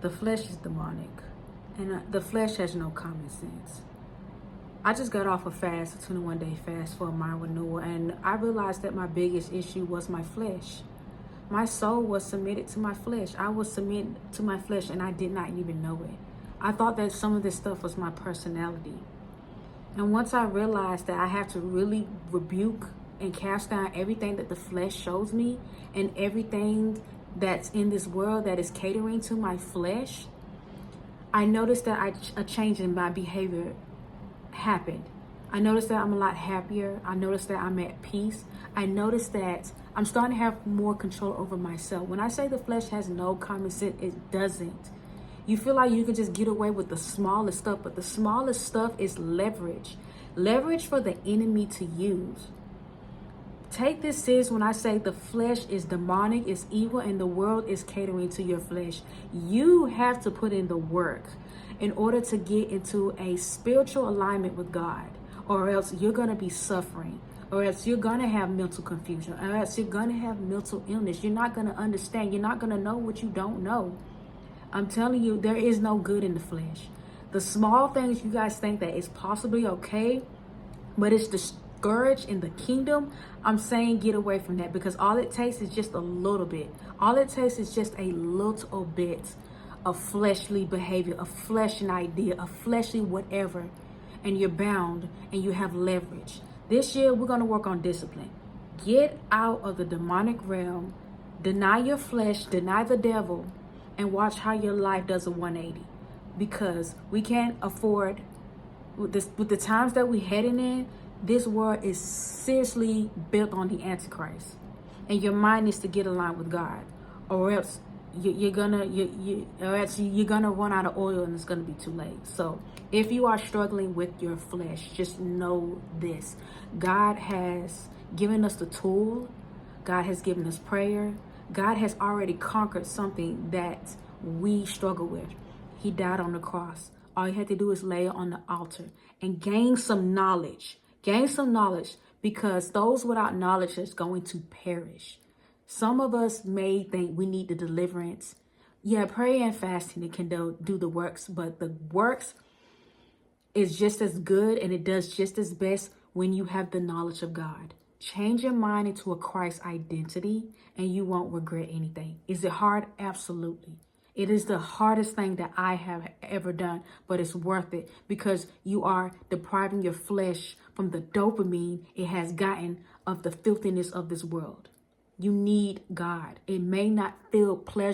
The flesh is demonic, and the flesh has no common sense. I just got off a fast, a 21-day fast for a mind renewal, and I realized that my biggest issue was my flesh. My soul was submitted to my flesh. I was submitted to my flesh, and I did not even know it. I thought that some of this stuff was my personality. And once I realized that I have to really rebuke and cast down everything that the flesh shows me and everything that's in this world that is catering to my flesh, I noticed that a change in my behavior happened. I noticed that I'm a lot happier. I noticed that I'm at peace. I noticed that I'm starting to have more control over myself. When I say the flesh has no common sense, it doesn't. You feel like you can just get away with the smallest stuff, but the smallest stuff is leverage. Leverage for the enemy to use. Take this serious when I say the flesh is demonic, it's evil, and the world is catering to your flesh. You have to put in the work in order to get into a spiritual alignment with God, or else you're going to be suffering, or else you're going to have mental confusion, or else you're going to have mental illness. You're not going to understand. You're not going to know what you don't know. I'm telling you, there is no good in the flesh. The small things you guys think that is possibly okay, but it's discouraged in the kingdom, I'm saying get away from that, because all it takes is just a little bit. All it takes is just a little bit of fleshly behavior, a fleshly idea, a fleshly whatever, and you're bound and you have leverage. This year, we're going to work on discipline. Get out of the demonic realm, deny your flesh, deny the devil, and watch how your life does a 180. Because we can't afford, with the times that we're heading in, this world is seriously built on the Antichrist. And your mind needs to get aligned with God, or else you're gonna run out of oil and it's gonna be too late. So if you are struggling with your flesh, just know this: God has given us the tool. God has given us prayer. God has already conquered something that we struggle with. He died on the cross. All you have to do is lay it on the altar and gain some knowledge. Gain some knowledge, because those without knowledge is going to perish. Some of us may think we need the deliverance. Yeah, prayer and fasting can do the works, but the works is just as good and it does just as best when you have the knowledge of God. Change your mind into a Christ identity and you won't regret anything. Is it hard? Absolutely. It is the hardest thing that I have ever done, but it's worth it, because you are depriving your flesh from the dopamine it has gotten of the filthiness of this world. You need God. It may not feel pleasure